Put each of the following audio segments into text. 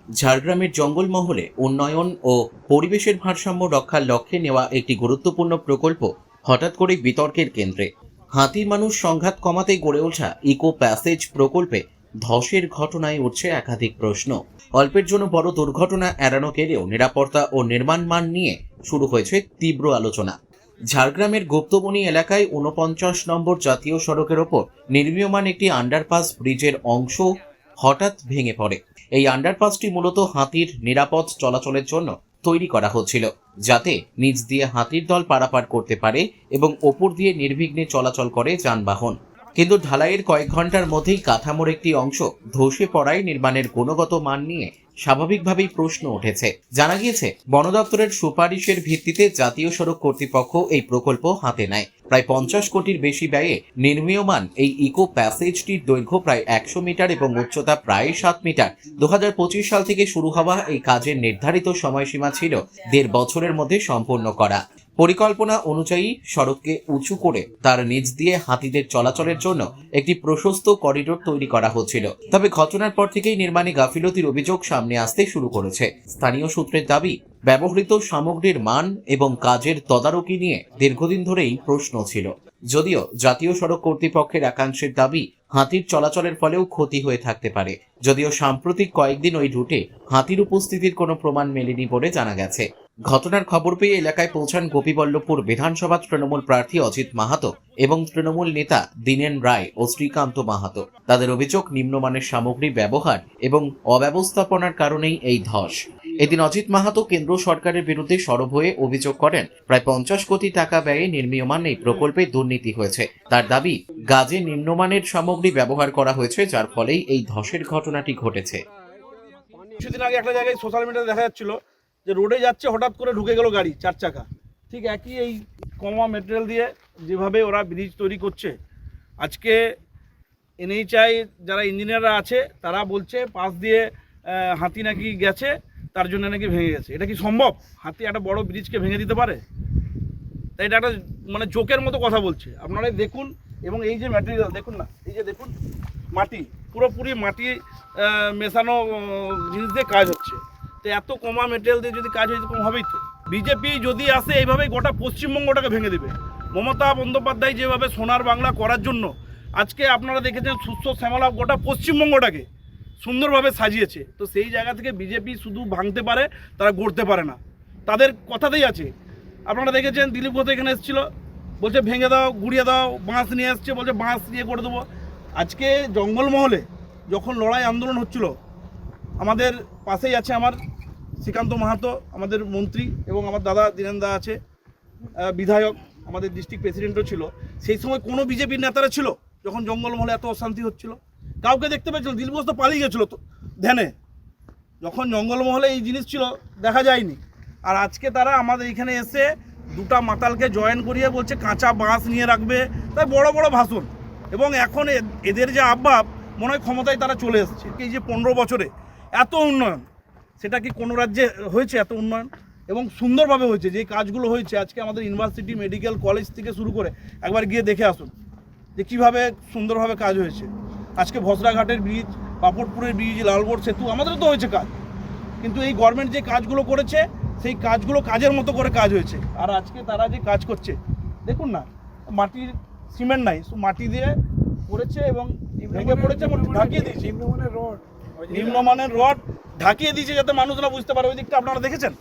ঝাড়গ্রামের জঙ্গলমহলে উন্নয়ন ও পরিবেশের ভারসাম্য রক্ষার লক্ষ্যে নেওয়া একটি গুরুত্বপূর্ণ প্রকল্প হঠাৎ করে বিতর্কের কেন্দ্রে। হাতি মানুষ সংঘাত কমাতে গড়ে ওঠা ইকো প্যাসেজ প্রকল্পে ধসের ঘটনায় উঠছে একাধিক প্রশ্ন। অল্পের জন্য বড় দুর্ঘটনা এড়ানো গেলেও নিরাপত্তা ও নির্মাণ মান নিয়ে শুরু হয়েছে তীব্র আলোচনা। ঝাড়গ্রামের গুপ্তবনী এলাকায় ৪৯ নম্বর জাতীয় সড়কের ওপর নির্মীয়মান একটি আন্ডারপাস ব্রিজের অংশ হঠাৎ ভেঙে পড়ে। এই আন্ডারপাসটি মূলত হাতির নিরাপদ চলাচলের জন্য তৈরি করা হচ্ছিল, যাতে নিচ দিয়ে হাতির দল পারাপার করতে পারে এবং ওপর দিয়ে নির্বিঘ্নে চলাচল করে যানবাহন। কিন্তু ঢালাইয়ের কয়েক ঘন্টার মধ্যেই কাঠামোর একটি অংশ ধসে পড়ায় নির্মাণের গুণগত মান নিয়ে স্বাভাবিকভাবেই প্রশ্ন উঠেছে। জানা গিয়েছে, বন দপ্তরের সুপারিশের ভিত্তিতে জাতীয় সড়ক কর্তৃপক্ষ এই প্রকল্প হাতে নেয়। প্রায় 50 কোটির বেশি ব্যয়ে নির্মীয়মান এই ইকো প্যাসেজটির দৈর্ঘ্য প্রায় 100 মিটার এবং উচ্চতা প্রায় 7 মিটার। 2025 সাল থেকে শুরু হওয়া এই কাজের নির্ধারিত সময়সীমা ছিল 1.5 বছরের মধ্যে সম্পূর্ণ করা। পরিকল্পনা অনুযায়ী সড়ককে উঁচু করে তার নিচ দিয়ে হাতিদের চলাচলের জন্য একটি প্রশস্ত করিডোর তৈরি করা হচ্ছিল। তবে ঘটনার পর থেকেই নির্মাণে গাফিলতির অভিযোগ সামনে আসতে শুরু করেছে। স্থানীয় সূত্রের দাবি, ব্যবহৃত সামগ্রীর মান এবং কাজের তদারকি নিয়ে দীর্ঘদিন ধরেই প্রশ্ন ছিল। যদিও জাতীয় সড়ক কর্তৃপক্ষের একাংশের দাবি, হাতির চলাচলের ফলেও ক্ষতি হয়ে থাকতে পারে। যদিও সাম্প্রতিক কয়েকদিন ওই রুটে হাতির উপস্থিতির কোনো প্রমাণ মেলেনি বলে জানা গেছে। ঘটনার খবর পেয়ে এলাকায় পৌঁছান গোপীবল্লভপুর বিধানসভা তৃণমূল প্রার্থী অজিত মাহাতো এবং তৃণমূল নেতা দীনেন রায় ও শ্রীকান্ত মাহাতো। তাদের অভিযোগ, নিম্নমানের সামগ্রী ব্যবহার এবং অব্যবস্থাপনার কারণেই এই ধস। এদিন অজিত মাহাতো কেন্দ্র সরকারের বিরুদ্ধে সরব হয়ে অভিযোগ করেন, প্রায় 50 কোটি টাকা ব্যয়ে নির্মীয়মান এই প্রকল্পে দুর্নীতি হয়েছে। তার দাবি, গাজে নিম্নমানের সামগ্রী ব্যবহার করা হয়েছে, যার ফলেই এই ধসের ঘটনাটি ঘটেছে। কিছুদিন আগে একটা জায়গায় সোশ্যাল মিডিয়াতে দেখা যাচ্ছিল যে রোডে যাচ্ছে, হঠাৎ করে ঢুকে গেল গাড়ি 4 চাকা। ঠিক একই এই কমা মেটেরিয়াল দিয়ে যেভাবে ওরা ব্রিজ তৈরি করছে, আজকে এনএইচআই যারা ইঞ্জিনিয়াররা আছে তারা বলছে পাশ দিয়ে হাতি নাকি গেছে, তার জন্য নাকি ভেঙে গেছে। এটা কি সম্ভব? হাতি একটা বড় ব্রিজকে ভেঙে দিতে পারে? তাই এটা একটা মানে জোকের মতো কথা বলছে। আপনারাই দেখুন, এবং এই যে ম্যাটেরিয়াল দেখুন না, এই যে দেখুন মাটি, পুরোপুরি মাটি মেশানো জিনিস দিয়ে কাজ হচ্ছে। তো এত কমা মেটেরিয়াল দিয়ে যদি কাজ হয় তো কম হবেই। তো বিজেপি যদি আসে এইভাবেই গোটা পশ্চিমবঙ্গটাকে ভেঙে দেবে। মমতা বন্দ্যোপাধ্যায় যেভাবে সোনার বাংলা করার জন্য আজকে আপনারা দেখেছেন সুস্থ শ্যামলা গোটা পশ্চিমবঙ্গটাকে সুন্দরভাবে সাজিয়েছে। তো সেই জায়গা থেকে বিজেপি শুধু ভাঙতে পারে, তারা গড়তে পারে না। তাদের কথাতেই আছে। আপনারা দেখেছেন দিলীপ ঘোষ এখানে এসেছিল, বলছে ভেঙে দাও, গুড়িয়ে দাও, বাঁশ নিয়ে এসছে, বলছে বাঁশ দিয়ে করে দেবো। আজকে জঙ্গলমহলে যখন লড়াই আন্দোলন হচ্ছিল, আমাদের পাশেই আছে আমার শ্রীকান্ত মাহাতো, আমাদের মন্ত্রী, এবং আমার দাদা দীনেন দা আছে বিধায়ক, আমাদের ডিস্ট্রিক্ট প্রেসিডেন্টও ছিল। সেই সময় কোনো বিজেপির নেতারা ছিল যখন জঙ্গলমহলে এত অশান্তি হচ্ছিল? কাউকে দেখতে পেয়েছিল? দিলীপ ঘোষ তো পালিয়ে গেছিলো তো ধ্যানে। যখন জঙ্গলমহলে এই জিনিস ছিল দেখা যায়নি। আর আজকে তারা আমাদের এখানে এসে দুটা মাতালকে জয়েন করিয়ে বলছে কাঁচা বাঁশ নিয়ে রাখবে, তাই বড় বড় ভাষণ। এবং এখন এদের যে আবভাব, মনে হয় ক্ষমতায় তারা চলে এসছে। এই যে 15 বছরে এত উন্নয়ন, সেটা কি কোনো রাজ্যে হয়েছে? এত উন্নয়ন এবং সুন্দরভাবে হয়েছে যে কাজগুলো হয়েছে। আজকে আমাদের ইউনিভার্সিটি, মেডিকেল কলেজ থেকে শুরু করে একবার গিয়ে দেখে আসুন যে কীভাবে সুন্দরভাবে কাজ হয়েছে। আজকে ভসরাঘাটের ব্রিজ, পাপড়পুরের ব্রিজ, লালগড় সেতু, আমাদেরও তো হয়েছে কাজ। কিন্তু এই গভর্নমেন্ট যে কাজগুলো করেছে, সেই কাজগুলো কাজের মতো করে কাজ হয়েছে। আর আজকে তারা যে কাজ করছে দেখুন না, মাটির সিমেন্ট নাই, মাটি দিয়ে করেছে এবং ভেঙে পড়েছে এবং ঢাকিয়ে দিয়েছে। নিম্নমানের রড ঢাকিয়ে দিয়েছে যাতে মানুষরা বুঝতে পারে। ওই দিকটা আপনারা দেখেছেন?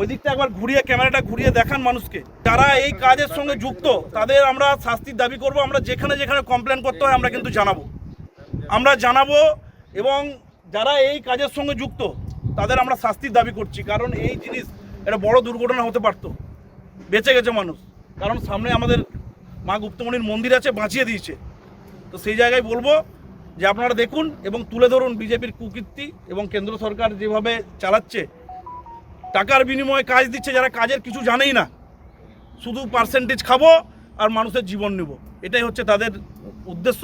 ওই দিকটা একবার ঘুরিয়ে, ক্যামেরাটা ঘুরিয়ে দেখান মানুষকে। যারা এই কাজের সঙ্গে যুক্ত তাদের আমরা শাস্তির দাবি করব। আমরা যেখানে যেখানে কমপ্লেন করতে হয় আমরা কিন্তু জানাবো, এবং যারা এই কাজের সঙ্গে যুক্ত তাদের আমরা শাস্তির দাবি করছি। কারণ এই জিনিস একটা বড় দুর্ঘটনা হতে পারতো, বেঁচে গেছে মানুষ। কারণ সামনে আমাদের মা গুপ্তমণির মন্দির আছে, বাঁচিয়ে দিয়েছে। তো সেই জায়গায় বলবো যে আপনারা দেখুন এবং তুলে ধরুন বিজেপির কুকীর্তি, এবং কেন্দ্র সরকার যেভাবে চালাচ্ছে, টাকার বিনিময়ে কাজ দিচ্ছে যারা কাজের কিছু জানেই না, শুধু পার্সেন্টেজ খাবো আর মানুষের জীবন নেব, এটাই হচ্ছে তাদের উদ্দেশ্য।